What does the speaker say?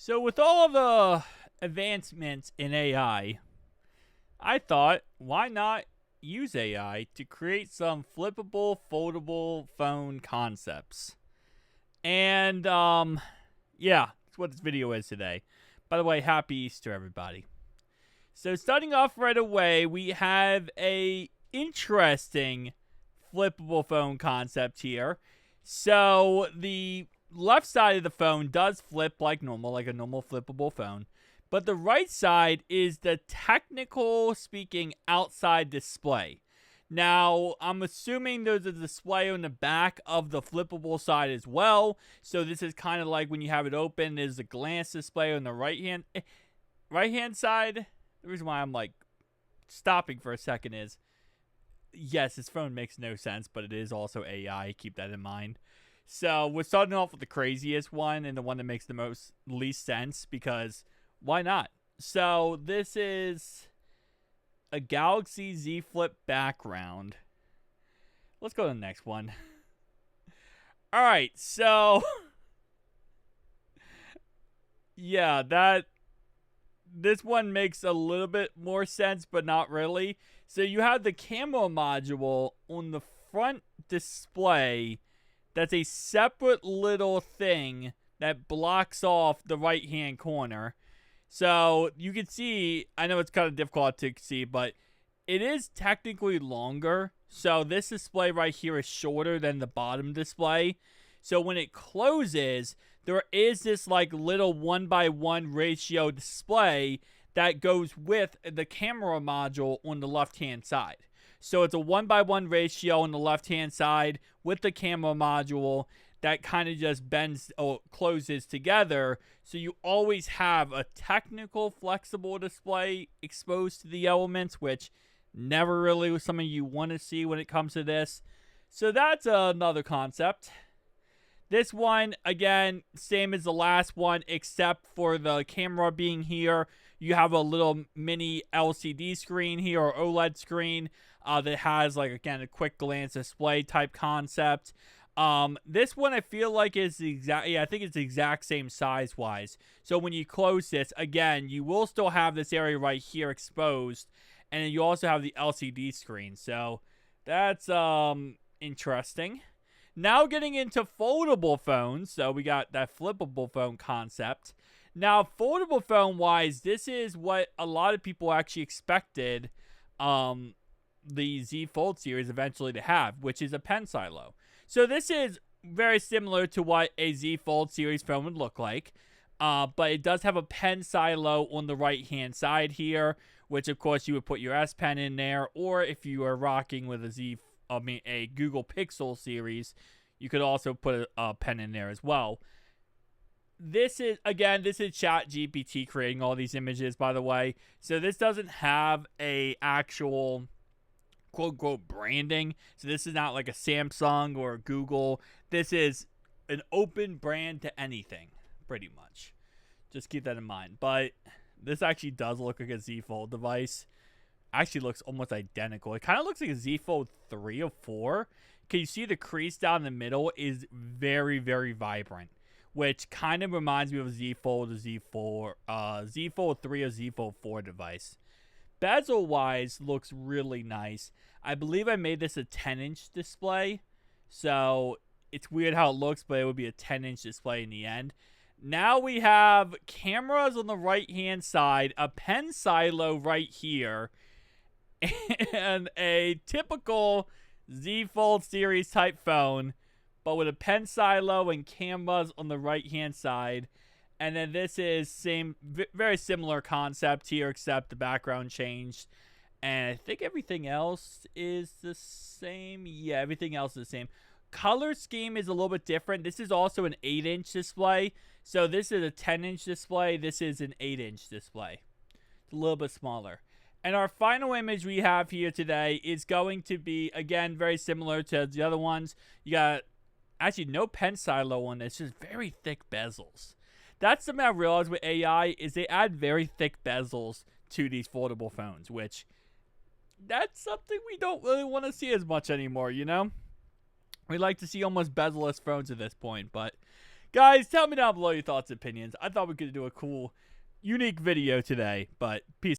So with all of the advancements in I thought, why not use AI to create some flippable, foldable phone concepts? And yeah, that's what this video is today. By the way, happy Easter, everybody. So starting off right away, we have a interesting flippable phone concept here. So the left side of the phone does flip like normal, like a normal flippable phone. But the right side is the technical speaking outside display. Now, I'm assuming there's a display on the back of the flippable side as well. So this is kind of like when you have it open, there's a glance display on the right hand side. The reason why I'm like stopping for a second is, yes, this phone makes no sense, but it is also AI. Keep that in mind. So we're starting off with the craziest one and the one that makes the least sense, because why not? So this is a Galaxy Z Flip background. Let's go to the next one. All right, so yeah, this one makes a little bit more sense, but not really. So you have the camera module on the front display. That's a separate little thing that blocks off the right-hand corner. So you can see, I know it's kind of difficult to see, but it is technically longer. So this display right here is shorter than the bottom display. So when it closes, there is this like little 1:1 ratio display that goes with the camera module on the left-hand side. So it's a 1:1 ratio on the left-hand side with the camera module that kind of just bends or closes together. So you always have a technical flexible display exposed to the elements, which never really was something you want to see when it comes to this. So that's another concept. This one, again, same as the last one, except for the camera being here. You have a little mini LCD screen here, or OLED screen, that has, like, again, a quick glance display type concept. This one I feel like is the exact, I think it's the exact same size-wise. So when you close this, again, you will still have this area right here exposed, and then you also have the LCD screen. So that's, interesting. Now getting into foldable phones. So we got that flippable phone concept. Now, foldable phone-wise, this is what a lot of people actually expected the Z Fold series eventually to have, which is a pen silo. So this is very similar to what a Z Fold series phone would look like. But it does have a pen silo on the right-hand side here, which, of course, you would put your S Pen in there. Or if you are rocking with a Google Pixel series, you could also put a pen in there as well. This is ChatGPT creating all these images, by the way. So this doesn't have a actual quote-unquote branding. So this is not like a Samsung or a Google. This is an open brand to anything, pretty much. Just keep that in mind. But this actually does look like a Z Fold device. Actually looks almost identical. It kind of looks like a Z Fold 3 or 4. Can you see the crease down the middle is very, very vibrant, which kind of reminds me of a Z Fold, Z Fold 3 or Z Fold 4 device. Bezel-wise, looks really nice. I believe I made this a 10-inch display, so it's weird how it looks, but it would be a 10-inch display in the end. Now we have cameras on the right-hand side, a pen silo right here, and a typical Z Fold series type phone, but with a pen silo and cameras on the right-hand side. And then this is very similar concept here, except the background changed. And I think everything else is the same. Yeah, everything else is the same. Color scheme is a little bit different. This is also an 8-inch display. So this is a 10-inch display. This is an 8-inch display. It's a little bit smaller. And our final image we have here today is going to be, again, very similar to the other ones. You got actually no pen silo on this, just very thick bezels. That's something I realized with AI is they add very thick bezels to these foldable phones, which that's something we don't really want to see as much anymore, you know? We like to see almost bezel-less phones at this point, but Guys, tell me down below your thoughts and opinions. I thought we could do a cool, unique video today, but peace.